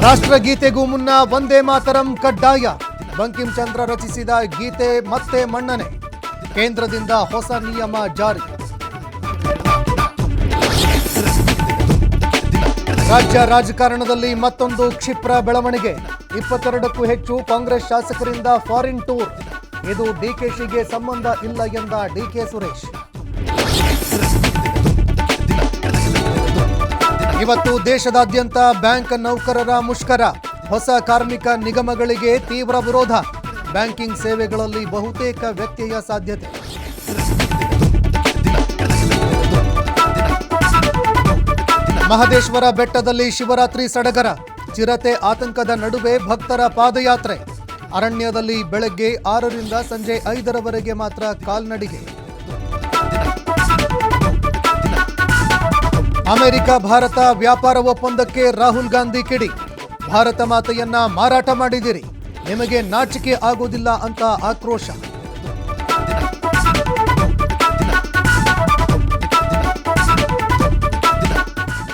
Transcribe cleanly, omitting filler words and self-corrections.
ರಾಷ್ಟ್ರಗೀತೆಗೂ ಮುನ್ನ ವಂದೇ ಮಾತರಂ ಕಡ್ಡಾಯ. ಬಂಕಿಂ ಚಂದ್ರ ರಚಿಸಿದ ಗೀತೆ ಮತ್ತೆ ಮನ್ನಣೆ. ಕೇಂದ್ರದಿಂದ ಹೊಸ ನಿಯಮ ಜಾರಿ. ರಾಜ್ಯ ರಾಜಕಾರಣದಲ್ಲಿ ಮತ್ತೊಂದು ಕ್ಷಿಪ್ರ ಬೆಳವಣಿಗೆ. 22ಕ್ಕೂ ಹೆಚ್ಚು ಕಾಂಗ್ರೆಸ್ ಶಾಸಕರಿಂದ ಫಾರಿನ್ ಟೂರ್. ಇದು ಡಿಕೆಶಿಗೆ ಸಂಬಂಧ ಇಲ್ಲ ಎಂದ ಡಿಕೆ ಸುರೇಶ್. ಇವತ್ತು ದೇಶದಾದ್ಯಂತ ಬ್ಯಾಂಕ್ ನೌಕರರ ಮುಷ್ಕರ. ಹೊಸ ಕಾರ್ಮಿಕ ನಿಗಮಗಳಿಗೆ ತೀವ್ರ ವಿರೋಧ. ಬ್ಯಾಂಕಿಂಗ್ ಸೇವೆಗಳಲ್ಲಿ ಬಹುತೇಕ ವ್ಯತ್ಯಯ ಸಾಧ್ಯತೆ. ಮಹದೇಶ್ವರ ಬೆಟ್ಟದಲ್ಲಿ ಶಿವರಾತ್ರಿ ಸಡಗರ. ಚಿರತೆ ಆತಂಕದ ನಡುವೆ ಭಕ್ತರ ಪಾದಯಾತ್ರೆ. ಅರಣ್ಯದಲ್ಲಿ ಬೆಳಗ್ಗೆ 6ರಿಂದ ಸಂಜೆ 5ರವರೆಗೆ ಮಾತ್ರ ಕಾಲ್ನಡಿಗೆ. ಅಮೆರಿಕ ಭಾರತ ವ್ಯಾಪಾರ ಒಪ್ಪಂದಕ್ಕೆ ರಾಹುಲ್ ಗಾಂಧಿ ಕಿಡಿ. ಭಾರತ ಮಾತೆಯನ್ನ ಮಾರಾಟ ಮಾಡಿದಿರಿ, ನಿಮಗೆ ನಾಚಿಕೆ ಆಗೋದಿಲ್ಲ ಅಂತ ಆಕ್ರೋಶ.